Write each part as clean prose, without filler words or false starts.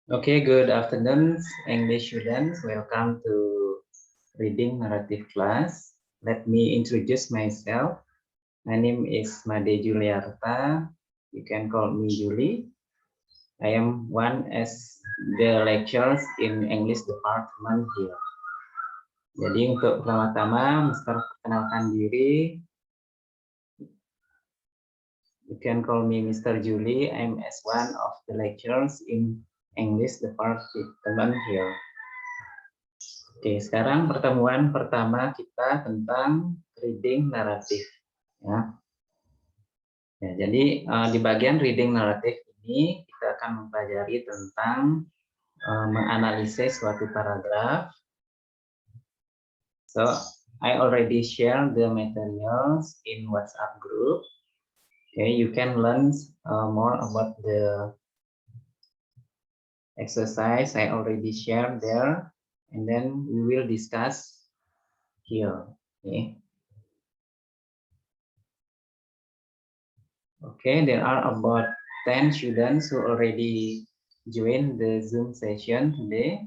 Okay, good afternoon, English students. Welcome to reading narrative class. Let me introduce myself. My name is Made Juliarta. You can call me Julie. I am one as the lecturers in English department here. Jadi untuk pertama-tama, Mr. perkenalkan diri. You can call me Mr. Julie. I'm as one of the lecturers in English department here. Oke, sekarang pertemuan pertama kita tentang reading naratif. Ya, jadi di bagian reading naratif ini kita akan mempelajari tentang menganalisis suatu paragraf. So, I already share the materials in WhatsApp group. Okay, you can learn more about the exercise I already shared there, and then we will discuss here. Okay. Okay, there are about 10 students who already joined the Zoom session today.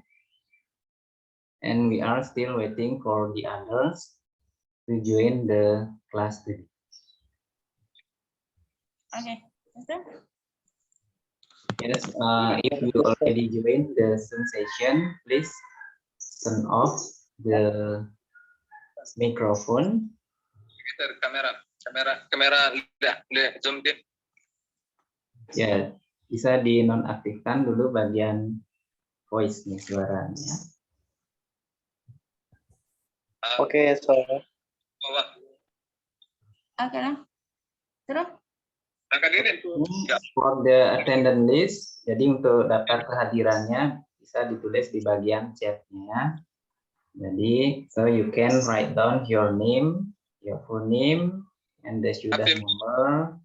And we are still waiting for the others to join the class today. Okay. Yes, if you already joined the Zoom session, please turn off the microphone. Kamera lihat zoom din. Ya, bisa dinonaktifkan dulu bagian voice-nya, suaranya. Oke, suara. Oke lah. Terus? For the attendance list, jadi untuk daftar kehadirannya bisa ditulis di bagian chat-nya. Jadi, so you can write down your name, your full name, and the student number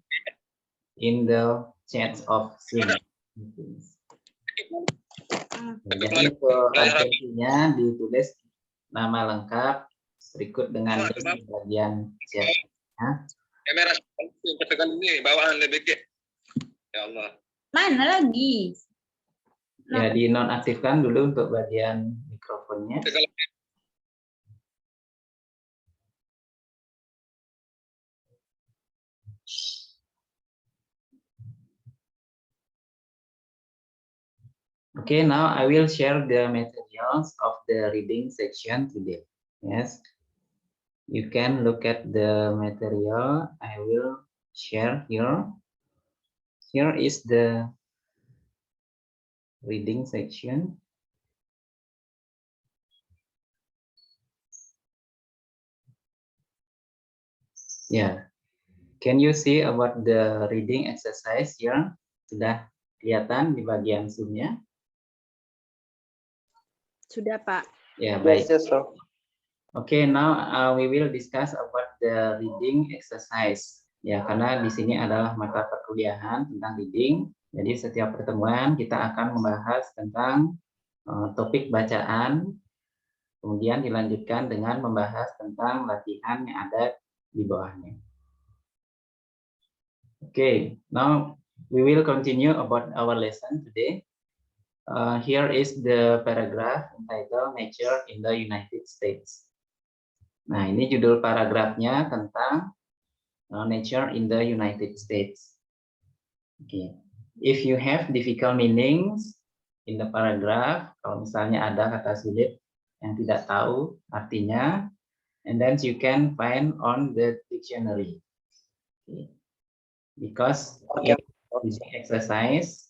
in the chat of Zoom. Jadi untuk absensinya ditulis nama lengkap berikut dengan link di bagian chat. Kamera tekan ini bawaan lebih ke. Ya Allah. Mana lagi? Ya, dinonaktifkan dulu untuk bagian mikrofonnya. Okay, now I will share the materials of the reading section today. Yes, you can look at the material I will share here. Here is the reading section. Yeah, can you see about the reading exercise here? Sudah kelihatan di bagian Zoom-nya? Sudah, Pak. Ya, baik. Yes, sir. Okay, now we will discuss about the reading exercise. Ya, karena di sini adalah mata perkuliahan tentang reading. Jadi setiap pertemuan kita akan membahas tentang topik bacaan, kemudian dilanjutkan dengan membahas tentang latihan yang ada di bawahnya. Okay, now we will continue about our lesson today. Here is the paragraph entitled Nature in the United States. Nah, ini judul paragrafnya tentang Nature in the United States. Okay. If you have difficult meanings in the paragraph, kalau misalnya ada kata sulit yang tidak tahu artinya, and then you can find on the dictionary. Okay. Because in this exercise,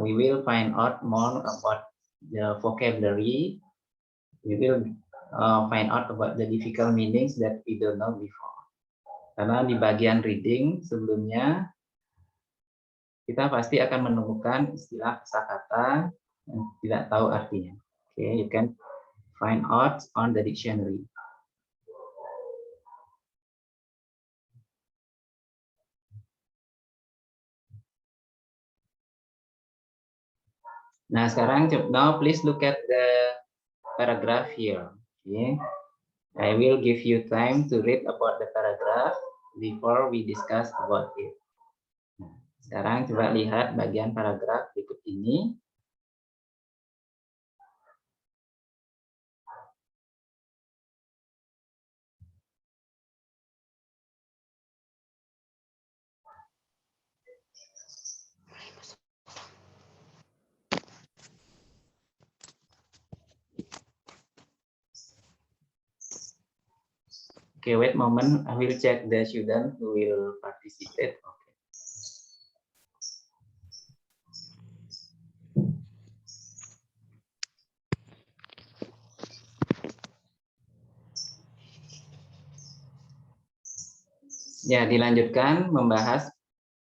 we will find out more about the vocabulary. We will find out about the difficult meanings that we don't know before. Karena di bagian reading sebelumnya, kita pasti akan menemukan istilah kosakata yang tidak tahu artinya. Okay, you can find out on the dictionary. Nah, sekarang now please look at the paragraph here. Okay. I will give you time to read about the paragraph before we discuss about it. Nah, sekarang coba lihat bagian paragraf berikut ini. Okay, wait a moment. I will check the student who will participate. Okay. Ya, dilanjutkan membahas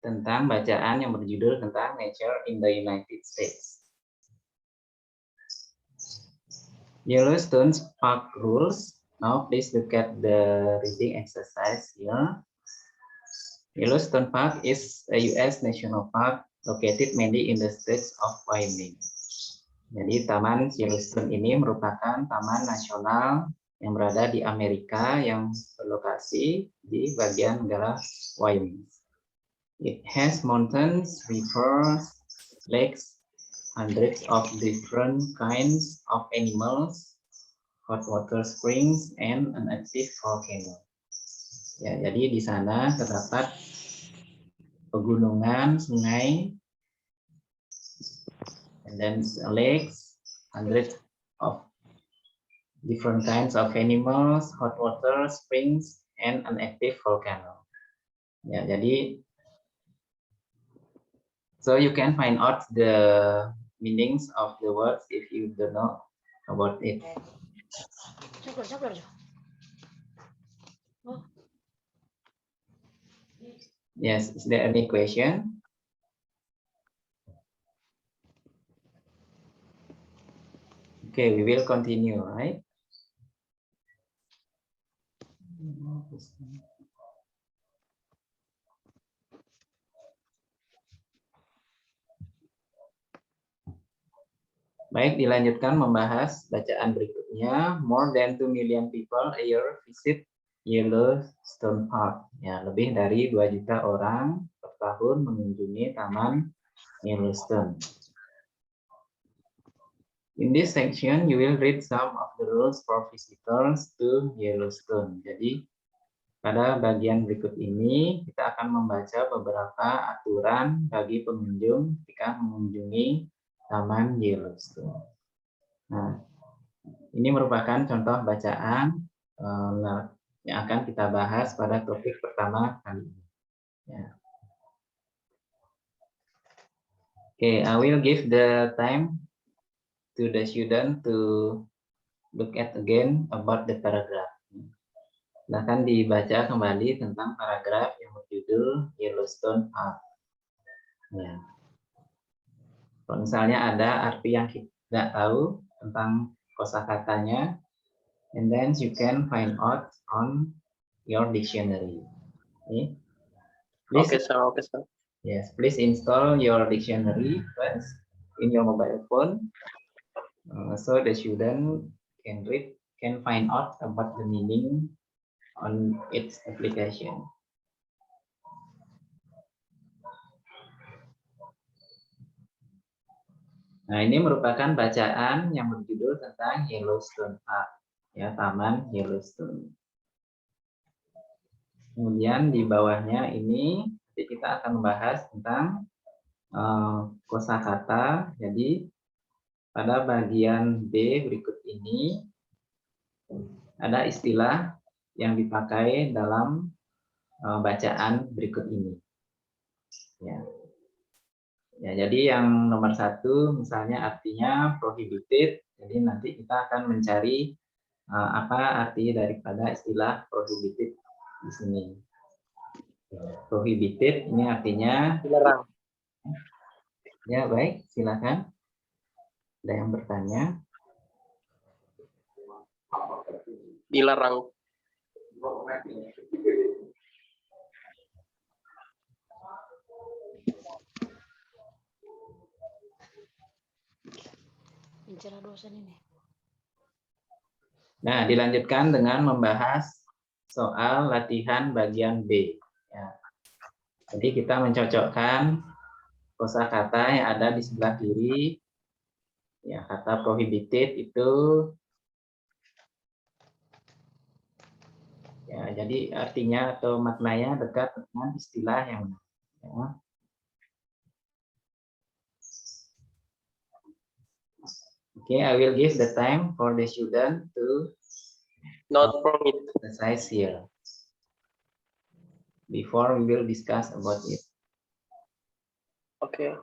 tentang bacaan yang berjudul tentang Nature in the United States. Yellowstone Park rules. Now please look at the reading exercise here. Yellowstone Park is a U.S. national park located mainly in the state of Wyoming. Jadi Taman Yellowstone ini merupakan taman nasional yang berada di Amerika yang berlokasi di bagian negara Wyoming. It has mountains, rivers, lakes, hundreds of different kinds of animals, hot water springs, and an active volcano. Ya, jadi di sana terdapat pegunungan, sungai, and then lakes, hundreds of different kinds of animals, hot water springs, and an active volcano. Ya, jadi so you can find out the meanings of the words if you don't know about it. Yes, is there any question? Okay, we will continue, right? Baik, dilanjutkan membahas bacaan berikutnya. More than 2 million people a year visit Yellowstone Park. Ya, lebih dari 2 juta orang per tahun mengunjungi Taman Yellowstone. In this section, you will read some of the rules for visitors to Yellowstone. Jadi, pada bagian berikut ini, kita akan membaca beberapa aturan bagi pengunjung ketika mengunjungi Taman Yellowstone. Nah, ini merupakan contoh bacaan yang akan kita bahas pada topik pertama kali ini. Ya. Okay, I will give the time to the student to look at again about the paragraph. Silahkan dibaca kembali tentang paragraf yang berjudul Yellowstone Park. Ya. Kalau misalnya ada arti yang kita tidak tahu tentang kosakatanya, and then you can find out on your dictionary. Okay, please, Okay, sir. yes, please install your dictionary first in your mobile phone, so the student can find out about the meaning on its application. Nah, ini merupakan bacaan yang berjudul tentang Yellowstone Park, ya, Taman Yellowstone. Kemudian di bawahnya ini kita akan membahas tentang kosakata. Jadi pada bagian B berikut ini ada istilah yang dipakai dalam bacaan berikut ini. Ya. Ya, jadi yang nomor 1 misalnya artinya prohibited. Jadi nanti kita akan mencari apa arti daripada istilah prohibited di sini. Prohibited ini artinya Dilarang. ya, baik, silakan. Ada yang bertanya? Dilarang. Nah, dilanjutkan dengan membahas soal latihan bagian B. Ya. Jadi kita mencocokkan kosakata yang ada di sebelah kiri. Ya, kata prohibited itu ya, jadi artinya atau maknanya dekat dengan istilah yang ya. Okay, I will give the time for the student to Not permitted. exercise here. before we will discuss about it. Okay.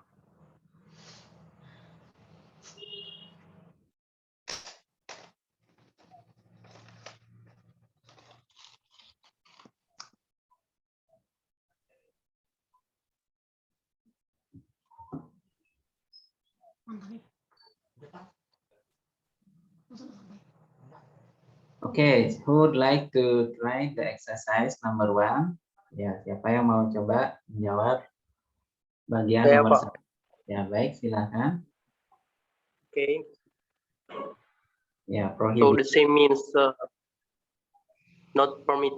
Okay, who would like to try the exercise number 1? Ya, siapa yang mau coba menjawab bagian Saya, nomor Pak. 1? Ya, baik, silakan. Okay. Ya, So prohibit. the same means not permit.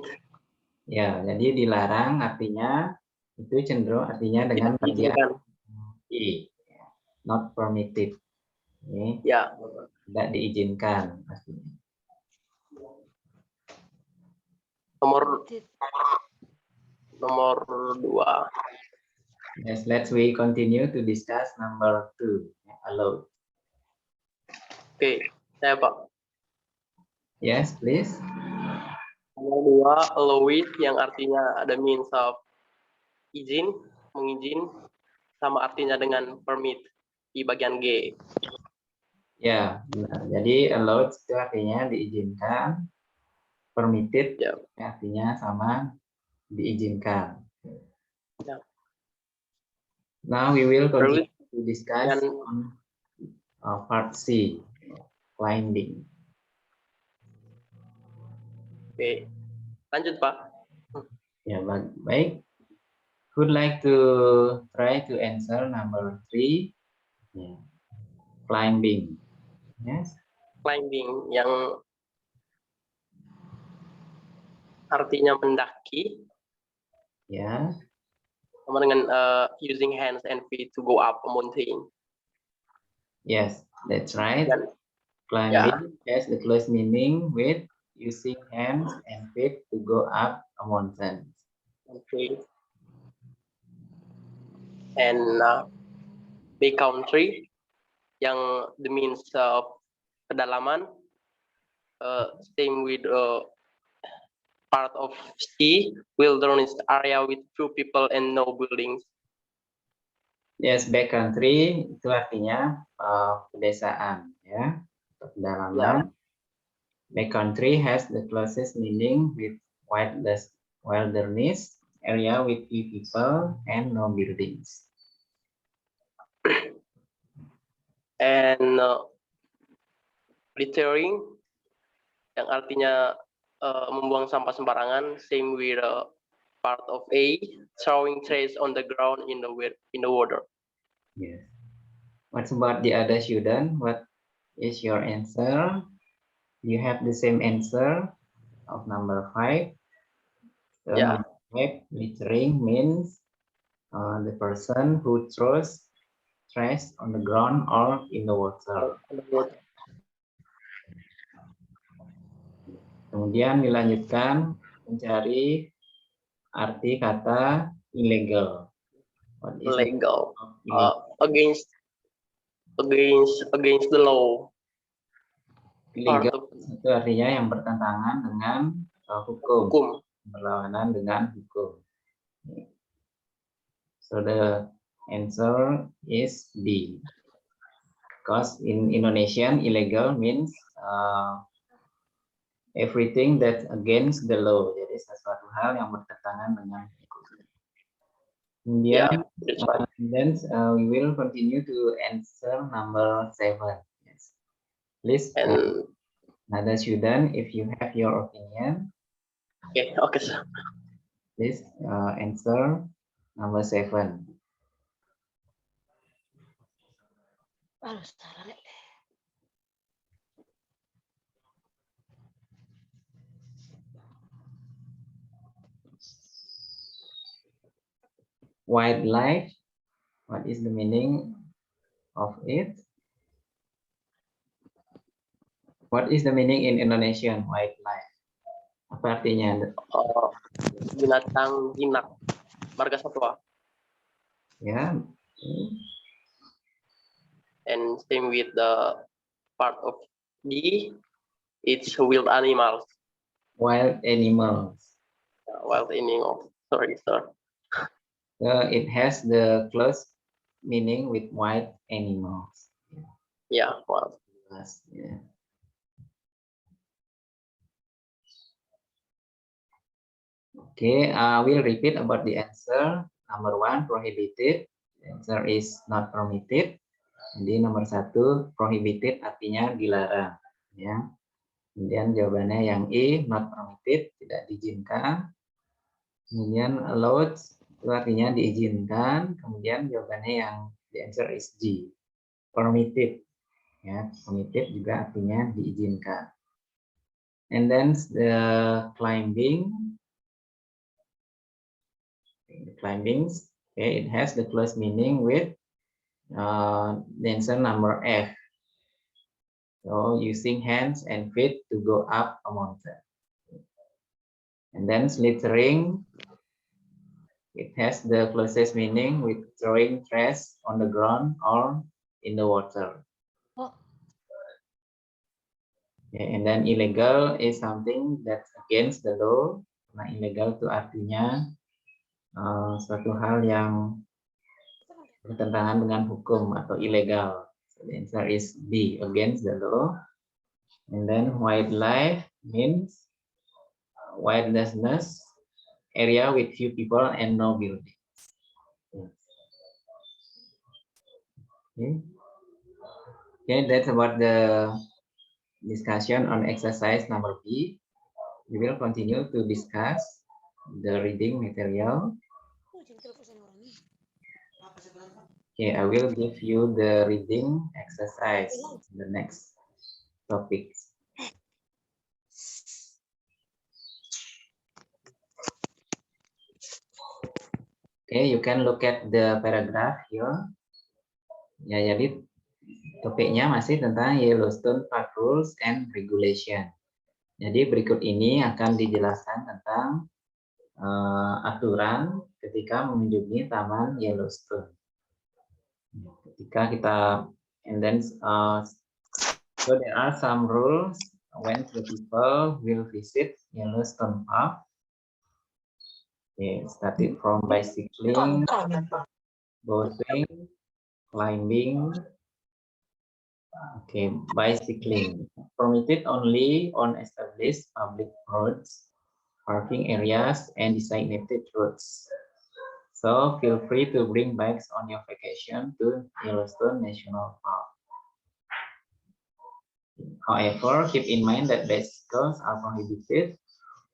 Ya, jadi dilarang artinya itu cenderung artinya dengan Tidak bagian diizinkan. I. Not permitted. Ini Ya. tidak diizinkan artinya. Nomor 2. Yes, we continue to discuss number 2. Allowed. Oke, saya, Pak. Yes, please. Nomor 2, allow it, yang artinya ada means of izin, mengizin, sama artinya dengan permit di bagian G. Ya, benar. Jadi allowed itu artinya diizinkan, permitted Ya. artinya sama diizinkan. Ya. Now we will continue Terus, to discuss dan on part C, climbing. oke, lanjut, Pak. Ya, baik. Would like to try to answer number 3? Yeah. Climbing. Yes. Climbing yang artinya mendaki, Ya. sama dengan using hands and feet to go up a mountain. Yes, that's right. Dan Climbing has the close meaning with using hands and feet to go up a mountain. okay. And big country yang the means of kedalaman, same with part of C, wilderness area with few people and no buildings. Yes, backcountry itu artinya pedesaan, ya, pedalaman. Backcountry has the closest meaning with wilderness area with few people and no buildings. And littering yang artinya membuang sampah sembarangan, same with part of A, throwing trash on the ground in the water. Yes. What's about the other student? What is your answer? You have the same answer of number 5. So Yeah. littering means the person who throws trash on the ground or in the water. Kemudian dilanjutkan mencari arti kata illegal. What is Illegal. illegal? Against the law. Illegal itu artinya yang bertentangan dengan hukum. Berlawanan dengan hukum. So the answer is D. Because in Indonesian, illegal means everything that's against the law. Jadi sesuatu hal yang bertentangan dengan hukum. Kemudian, then we will continue to answer number 7. Yes. Please, another student, if you have your opinion. Okay, sir. Please answer number 7. Wildlife, what is the meaning of it? What is the meaning in Indonesian wildlife? Apa artinya? Binatang jinak, marga satwa. Ya. And same with the part of D, it's wild animals. Wild animals. Wild animals. Sorry, sir. It has the close meaning with wild animals. Yeah, well, Yeah. Okay, we'll repeat about the answer. Number 1, prohibited. The answer is not permitted. Jadi nomor 1, prohibited artinya dilarang. Ya. Kemudian jawabannya yang E, not permitted, tidak diizinkan. Kemudian allowed itu artinya diizinkan. Kemudian jawabannya yang the answer is G, permitted. Ya, permitted juga artinya diizinkan. And then the climbing. The climbings, okay, it has the close meaning with the answer number F. So using hands and feet to go up a mountain. And then slithering, it has the closest meaning with throwing trash on the ground or in the water. Oh. Okay, and then illegal is something that's against the law. Nah, illegal itu artinya suatu hal yang bertentangan dengan hukum atau ilegal. So the answer is B, against the law. And then wildlife means wilderness, area with few people and no buildings. Okay. Okay, that's about the discussion on exercise number B. We will continue to discuss the reading material. Okay, I will give you the reading exercise, the next topics. Okay, you can look at the paragraph here. Ya, jadi topiknya masih tentang Yellowstone Park Rules and Regulation. Jadi berikut ini akan dijelaskan tentang aturan ketika mengunjungi Taman Yellowstone. Ketika kita, and then so there are some rules when the people will visit Yellowstone Park. Okay, starting from bicycling, boating, climbing. Okay, bicycling permitted only on established public roads, parking areas, and designated roads. So feel free to bring bikes on your vacation to Yellowstone National Park. However, keep in mind that bicycles are prohibited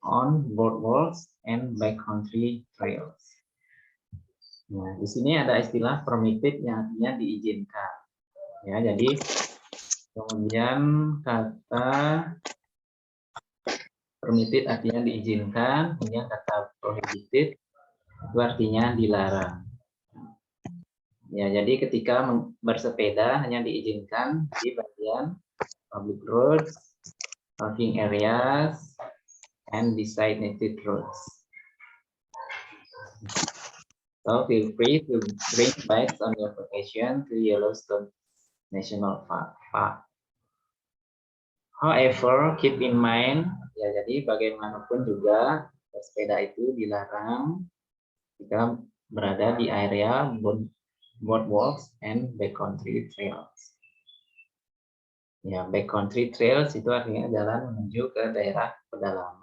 on boardwalks and backcountry trails. Nah, di sini ada istilah permitted yang artinya diizinkan. Ya, jadi kemudian kata permitted artinya diizinkan, kemudian kata prohibited itu artinya dilarang. Ya, jadi ketika bersepeda hanya diizinkan di bagian public roads, parking areas, and designated roads. So feel free to bring bikes on your vacation to Yellowstone National Park. However, keep in mind, ya jadi bagaimanapun juga bersepeda itu dilarang jika berada di area boardwalks and backcountry trails. Ya, backcountry trails itu artinya jalan menuju ke daerah pedalaman.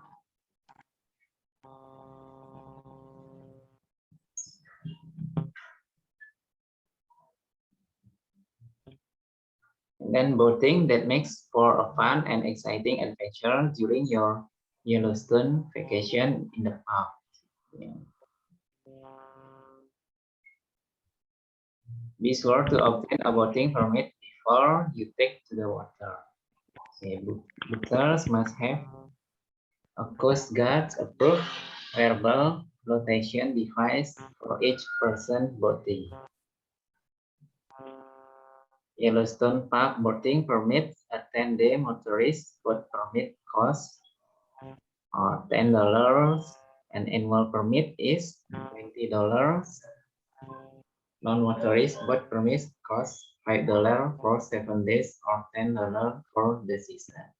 And then boating that makes for a fun and exciting adventure during your Yellowstone vacation in the park. Yeah. Be sure to obtain a boating permit before you take to the water. Okay, boaters must have a Coast Guard approved wearable flotation device for each person boating. Yellowstone Park boating permits a 10-day motorist boat permit costs $10. An annual permit is $20. Non-motorist boat permits cost $5 for 7 days or $10 for the season.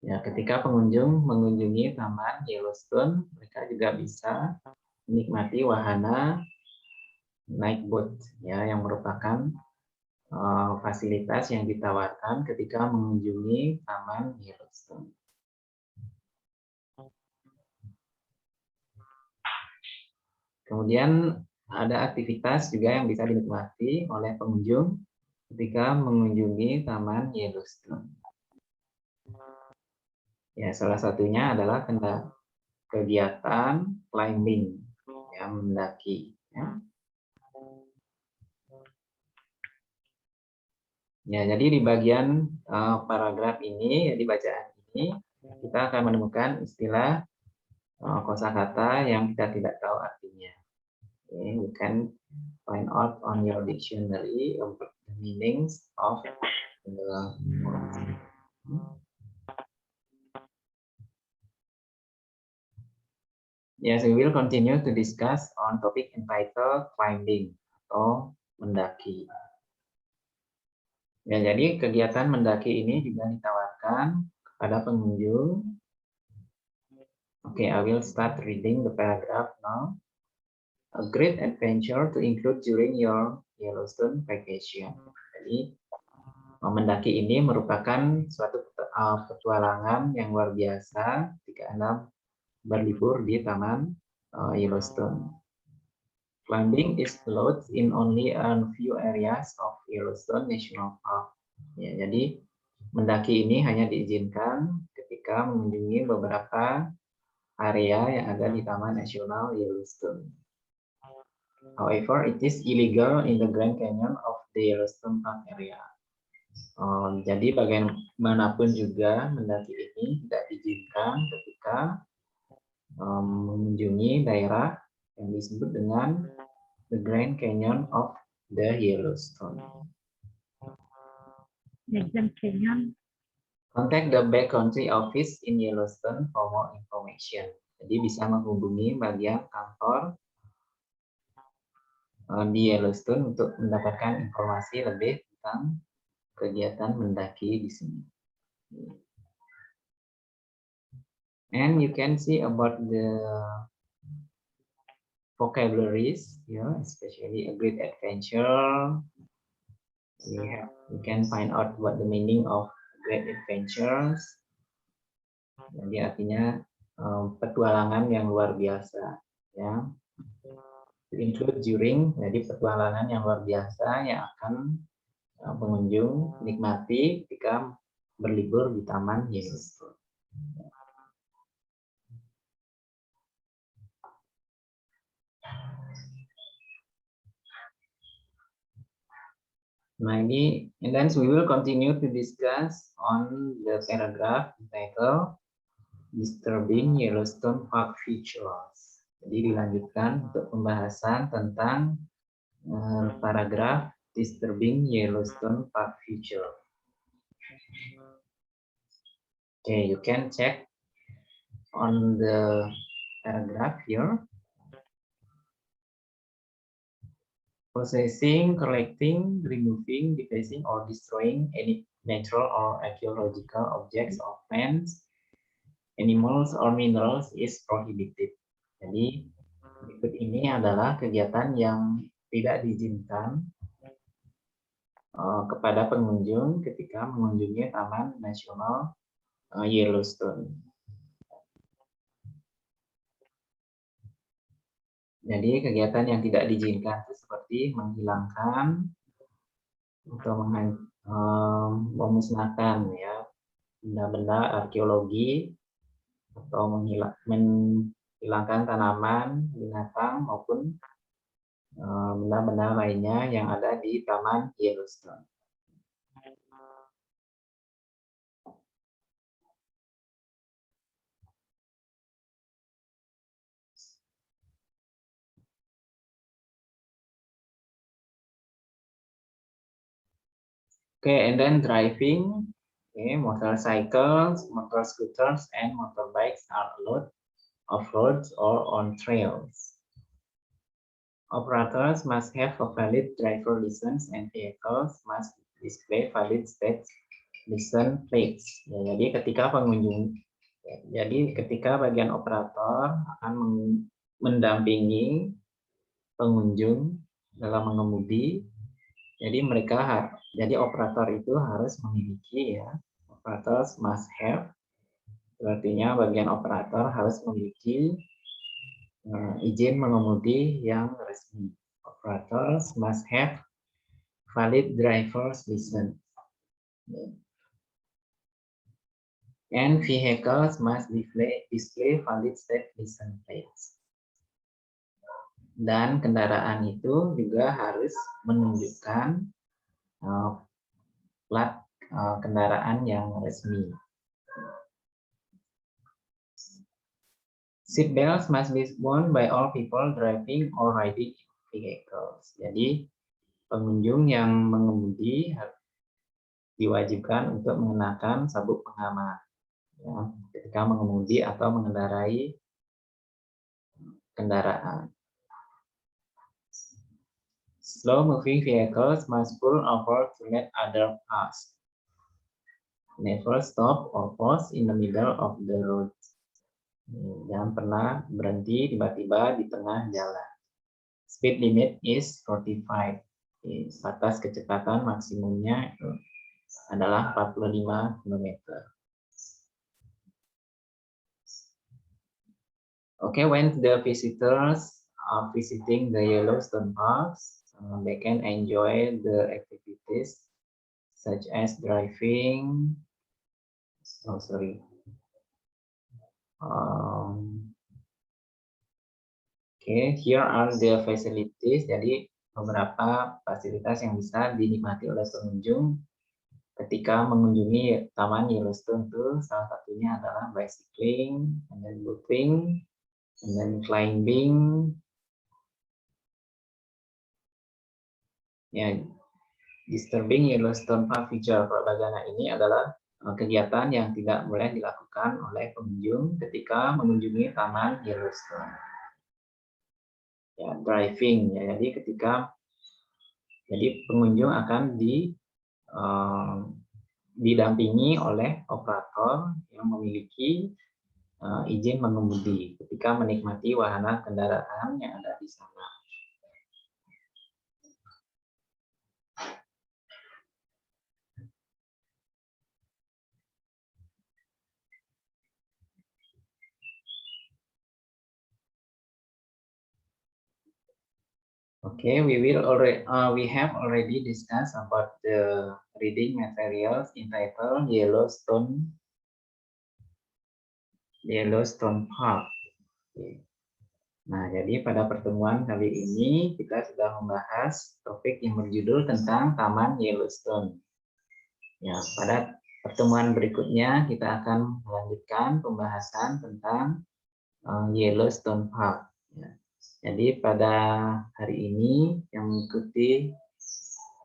Ya, ketika pengunjung mengunjungi Taman Yellowstone, mereka juga bisa menikmati wahana naik boat, ya, yang merupakan fasilitas yang ditawarkan ketika mengunjungi Taman Yellowstone. Kemudian ada aktivitas juga yang bisa dinikmati oleh pengunjung ketika mengunjungi Taman Yellowstone. Ya, salah satunya adalah kegiatan climbing, ya, mendaki. Ya. Ya, jadi di bagian paragraf ini, ya, di bacaan ini, kita akan menemukan istilah kosakata yang kita tidak tahu artinya. Okay, you can find out on your dictionary the meanings of the words. Yes, we will continue to discuss on topic entitled climbing atau mendaki. Ya, jadi kegiatan mendaki ini juga ditawarkan kepada pengunjung. Okay, I will start reading the paragraph now. A great adventure to include during your Yellowstone vacation. Jadi, mendaki ini merupakan suatu petualangan yang luar biasa jika Anda berlibur di Taman Yellowstone. Climbing is allowed in only a few areas of Yellowstone National Park. Ya, jadi mendaki ini hanya diizinkan ketika mengunjungi beberapa area yang ada di Taman Nasional Yellowstone. However, it is illegal in the Grand Canyon of the Yellowstone Park area. Jadi bagaimanapun juga mendaki ini tidak diizinkan ketika mengunjungi daerah yang disebut dengan the Grand Canyon of the Yellowstone. The Grand Canyon. Contact the Backcountry Office in Yellowstone for more information. Jadi bisa menghubungi bagian kantor di Yellowstone untuk mendapatkan informasi lebih tentang kegiatan mendaki di sini. And you can see about the vocabularies, yeah, especially a great adventure. You can find out what the meaning of great adventures. Jadi artinya petualangan yang luar biasa, ya. To include during, jadi petualangan yang luar biasa yang akan pengunjung nikmati ketika berlibur di Taman Yellowstone. Nah, ini, and then we will continue to discuss on the paragraph entitled Disturbing Yellowstone Park Features. Jadi dilanjutkan untuk pembahasan tentang paragraf Disturbing Yellowstone Park Feature. Okay, you can check on the paragraph here. Possessing, collecting, removing, defacing, or destroying any natural or archaeological objects of plants, animals, or minerals is prohibited. Jadi, berikut ini adalah kegiatan yang tidak diizinkan kepada pengunjung ketika mengunjungi Taman Nasional Yellowstone. Jadi kegiatan yang tidak diizinkan itu seperti menghilangkan atau memusnahkan, ya, benda-benda arkeologi atau menghilangkan tanaman, binatang maupun benda-benda lainnya yang ada di Taman Yellowstone. Okay, and then driving, okay, motorcycles, motor scooters, and motorbikes are allowed off-road or on trails. Operators must have a valid driver license and vehicles must display valid state listen plates. Ya, jadi ketika pengunjung, jadi ketika bagian operator akan mendampingi pengunjung dalam mengemudi, jadi operator itu harus memiliki, ya, operator must have, artinya bagian operator harus memiliki izin mengemudi yang resmi. Operators must have valid driver's license. And vehicles must display valid state license plates. Dan kendaraan itu juga harus menunjukkan plat kendaraan yang resmi. Seat belts must be worn by all people driving or riding vehicles. Jadi pengunjung yang mengemudi diwajibkan untuk mengenakan sabuk pengaman, ya, ketika mengemudi atau mengendarai kendaraan. Slow moving vehicles must pull over to let others pass. Never stop or pause in the middle of the road. Jangan pernah berhenti tiba-tiba di tengah jalan. Speed limit is 45. Batas kecepatan maksimumnya itu adalah 45 km. Okay, when the visitors are visiting the Yellowstone Parks, they can enjoy the activities such as driving. Okay, here are the facilities. Jadi beberapa fasilitas yang bisa dinikmati oleh pengunjung ketika mengunjungi Taman Yellowstone itu, salah satunya adalah bicycling, and then boating, and then climbing. Ya, disturbing Yellowstone Park feature propaganda ini adalah kegiatan yang tidak boleh dilakukan oleh pengunjung ketika mengunjungi Taman Yellowstone. Ya, driving, ya, jadi pengunjung akan didampingi oleh operator yang memiliki izin mengemudi ketika menikmati wahana kendaraan yang ada di sana. Okay, we have already discussed about the reading materials entitled Yellowstone Park. Okay. Nah, jadi pada pertemuan kali ini kita sudah membahas topik yang berjudul tentang Taman Yellowstone. Ya, pada pertemuan berikutnya kita akan melanjutkan pembahasan tentang Yellowstone Park. Ya. Jadi pada hari ini yang mengikuti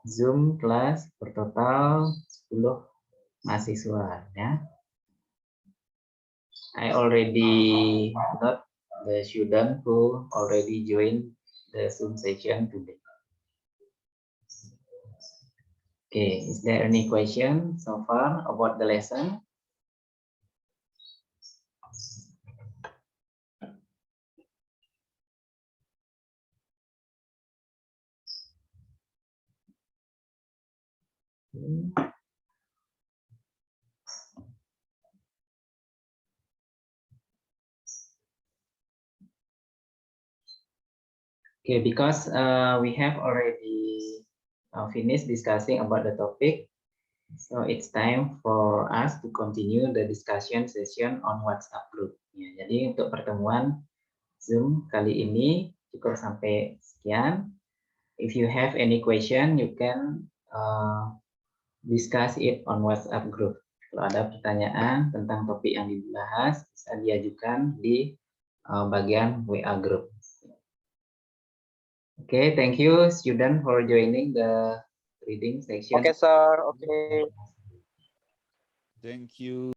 Zoom kelas bertotal 10 mahasiswa, ya. I already note the student who already joined the Zoom session today. Okay, is there any question so far about the lesson? Okay, because we have already finished discussing about the topic, so it's time for us to continue the discussion session on WhatsApp group. Ya, jadi untuk pertemuan Zoom kali ini cukup sampai sekian. If you have any question, you can discuss it on WhatsApp group. Kalau ada pertanyaan tentang topik yang dibahas, bisa diajukan di bagian WA group. Okay, thank you student for joining the reading section. Okay, sir. Okay. Thank you.